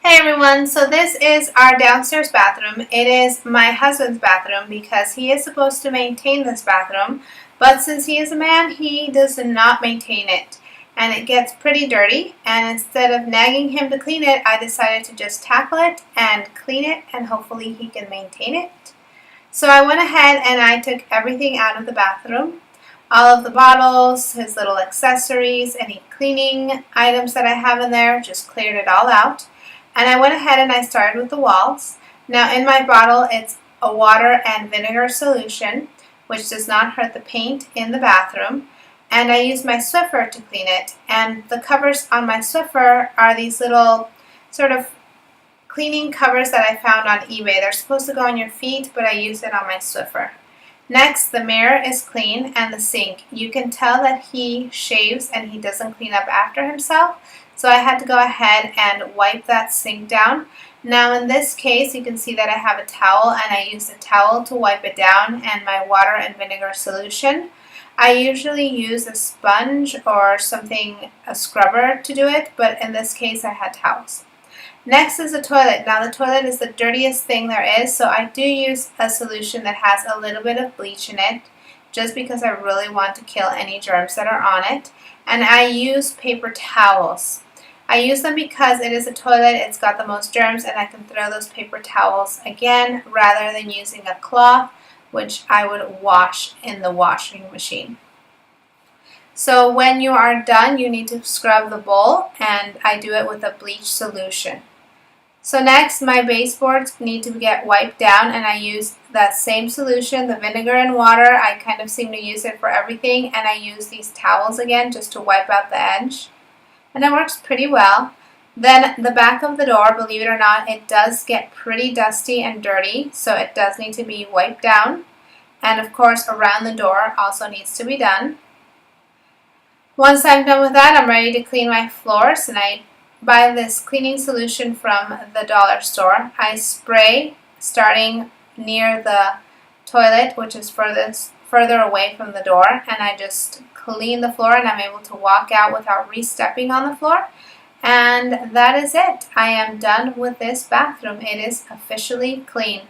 Hey everyone, so this is our downstairs bathroom. It is my husband's bathroom because he is supposed to maintain this bathroom, but since he is a man, he does not maintain it. And it gets pretty dirty, and instead of nagging him to clean it, I decided to just tackle it and clean it, and hopefully he can maintain it. So I went ahead and I took everything out of the bathroom. All of the bottles, his little accessories, any cleaning items that I have in there, just cleared it all out. And I went ahead and I started with the walls. Now in my bottle it's a water and vinegar solution, which does not hurt the paint in the bathroom. And I used my Swiffer to clean it. And the covers on my Swiffer are these little sort of cleaning covers that I found on eBay. They're supposed to go on your feet, but I used it on my Swiffer. Next, the mirror is clean and the sink. You can tell that he shaves and he doesn't clean up after himself. So I had to go ahead and wipe that sink down. Now in this case, you can see that I have a towel and I used a towel to wipe it down and my water and vinegar solution. I usually use a sponge or something, a scrubber to do it, but in this case I had towels. Next is the toilet. Now the toilet is the dirtiest thing there is, so I do use a solution that has a little bit of bleach in it, just because I really want to kill any germs that are on it. And I use paper towels. I use them because it is a toilet, it's got the most germs, and I can throw those paper towels again rather than using a cloth, which I would wash in the washing machine. So when you are done, you need to scrub the bowl, and I do it with a bleach solution. So next, my baseboards need to get wiped down, and I use that same solution, the vinegar and water. I kind of seem to use it for everything, and I use these towels again just to wipe out the edge. And it works pretty well. Then the back of the door, believe it or not, it does get pretty dusty and dirty, so it does need to be wiped down. And of course, around the door also needs to be done. Once I'm done with that, I'm ready to clean my floors, and I buy this cleaning solution from the dollar store. I spray starting near the toilet, which is further away from the door, and I just clean the floor, and I'm able to walk out without re-stepping on the floor. And that is it. I am done with this bathroom. It is officially clean.